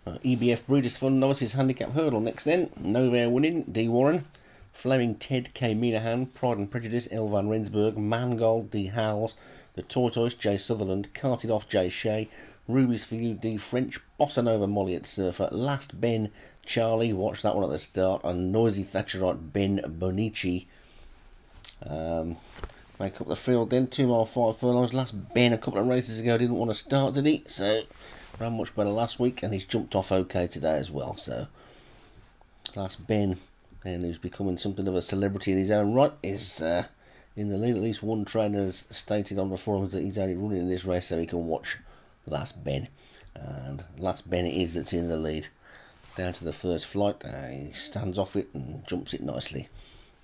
EBF Breeders' Fund Novices Handicap Hurdle next then. Novair winning, D. Warren. Fleming Ted, K. Minahan. Pride and Prejudice, L. Van Rensburg. Mangold, D. Howells. The Tortoise, J. Sutherland. Carted Off, J. Shea. Rubies for You, D. French. Bossa Nova, Molly at Surfer. Last Ben, Charlie. Watch that one at the start. And Noisy Thatcherite, Ben Bonici. Make up the field then. 2 mile 5 furlongs. Last Ben a couple of races ago didn't want to start, did he? So ran much better last week, and he's jumped off okay today as well. So last Ben, and who's becoming something of a celebrity in his own right, is in the lead. At least one trainer has stated on the forums that he's only running in this race so he can watch Last Ben, and Last Ben it is that's in the lead. Down to the first flight, he stands off it and jumps it nicely.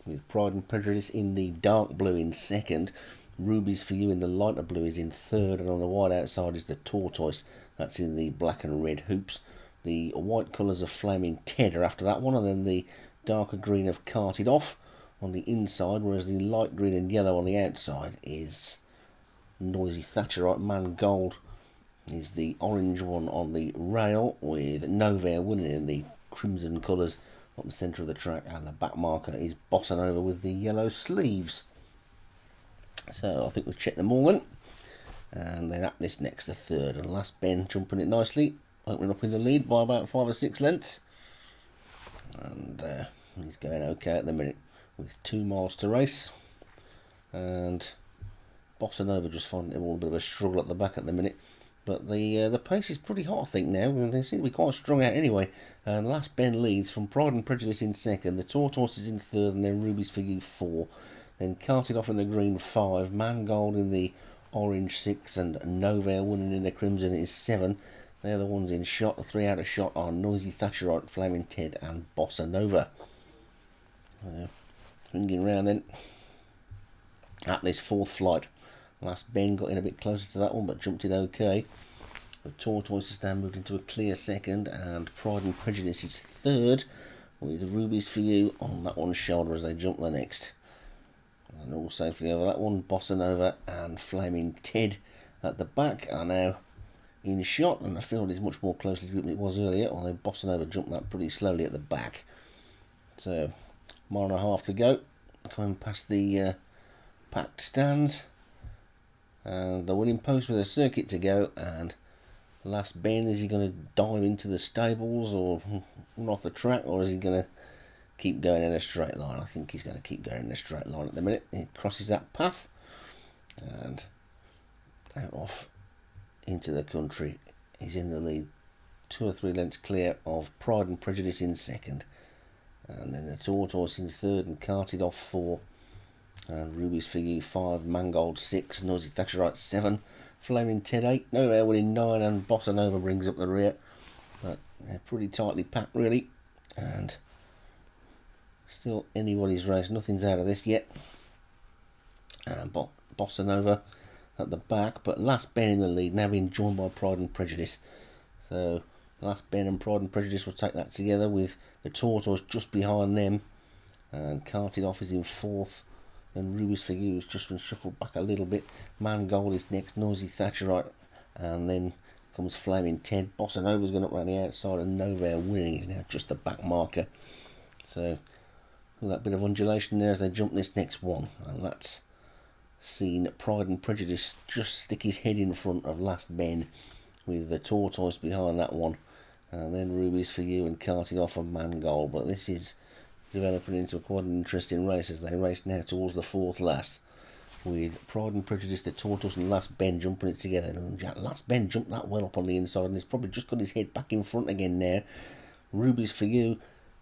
With Pride and Prejudice in the dark blue in second, Rubies for You in the lighter blue is in third, and on the wide outside is the Tortoise, that's in the black and red hoops. The white colours of Flaming Ted are after that one, and then the darker green have Carted Off on the inside, whereas the light green and yellow on the outside is Noisy Thatcherite. Mangold is the orange one on the rail, with Novair winning in the crimson colours up the centre of the track, and the back marker is Bossa Nova with the yellow sleeves. So I think we've checked them all then, and then up this next, the third and Last Ben jumping it nicely, opening up in the lead by about 5 or 6 lengths, and he's going okay at the minute with 2 miles to race, and Bossa Nova just finding it all a bit of a struggle at the back at the minute. But the pace is pretty hot, I think, now. They seem to be quite strung out anyway. And Last Ben leads from Pride and Prejudice in second. The Tortoise is in third, and then Rubies for You 4. Then Carted Off in the green 5. Mangold in the orange 6. And Novair winning in the crimson is 7. They're the ones in shot. The 3 out of shot are Noisy Thatcherite, Flaming Ted, and Bossa Nova. Swinging round then. At this fourth flight. Last Ben got in a bit closer to that one, but jumped it okay. The Tortoise is now moved into a clear second, and Pride and Prejudice is third, with Rubies for You on that one's shoulder as they jump the next. And all safely over that one, Bossa Nova and Flaming Ted at the back are now in shot, and the field is much more closely grouped than it was earlier, although Bossa Nova jumped that pretty slowly at the back. So, 1.5 miles to go, coming past the packed stands. And the winning post with a circuit to go, and Last Ben, is he going to dive into the stables or run off the track, or is he going to keep going in a straight line? I think he's going to keep going in a straight line at the minute. He crosses that path and out off into the country. He's in the lead, 2 or 3 lengths clear of Pride and Prejudice in second, and then the Tortoise in third and Carted Off 4. And Rubies for You 5, Mangold 6, Noisy Thatcherite 7, Flaming Ted 8, Novair winning 9, and Bossa Nova brings up the rear. But they're pretty tightly packed really, and still anybody's race, nothing's out of this yet. And Bossa Nova at the back, but Last Ben in the lead, now being joined by Pride and Prejudice. So Last Ben and Pride and Prejudice will take that together, with the Tortoise just behind them, and Carted Off is in fourth. And Rubies for You has just been shuffled back a little bit. Mangold is next, Noisy Thatcherite, and then comes Flaming Ted. Bossa Nova's going up around the outside, and Novair winning is now just the back marker. So, with that bit of undulation there as they jump this next one, and that's seen Pride and Prejudice just stick his head in front of Last Ben, with the Tortoise behind that one, and then Rubies for You and Carted Off and Mangold. But this is developing into quite an interesting race as they race now towards the fourth last, with Pride and Prejudice, the Tortoise, and Last Ben jumping it together. And Last Ben jumped that well up on the inside, and he's probably just got his head back in front again now. Rubies for You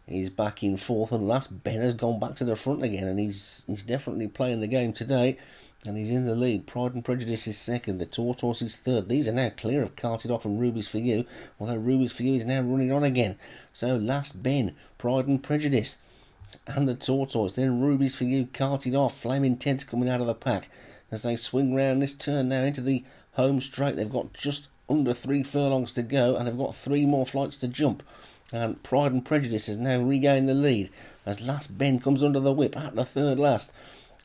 is back in fourth, and Last Ben has gone back to the front again, and he's definitely playing the game today, and he's in the lead. Pride and Prejudice is second, the Tortoise is third. These are now clear of Carted Off and Rubies for You, although Rubies for You is now running on again. So Last Ben, Pride and Prejudice, and the Tortoise, then Rubies for You, Carted Off. Flaming Ted's coming out of the pack as they swing round this turn now into the home straight. They've got just under 3 furlongs to go, and they've got 3 more flights to jump. And Pride and Prejudice has now regained the lead as Last Ben comes under the whip at the third last.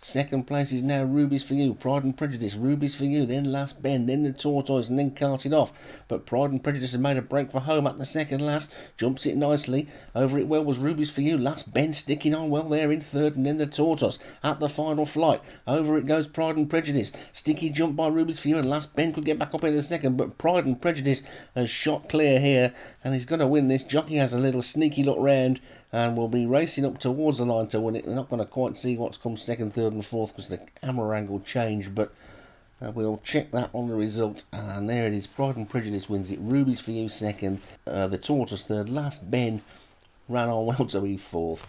Second place is now Rubies for You, Pride and Prejudice, Rubies for You, then Last Bend, then the Tortoise, and then Carted Off. But Pride and Prejudice has made a break for home up the second last, jumps it nicely. Over it well was Rubies for You, Last Bend sticking on well there in third, and then the Tortoise. Up the final flight, over it goes Pride and Prejudice. Sticky jump by Rubies for You, and Last Bend could get back up in the second, but Pride and Prejudice has shot clear here, and he's going to win this. Jockey has a little sneaky look round, and will be racing up towards the line to win it. We're not going to quite see what's come second, third and fourth because the camera angle changed, but we'll check that on the result. And there it is, Pride and Prejudice wins it, Rubies for You second, the Tortoise third, Last Bend ran on well to be fourth.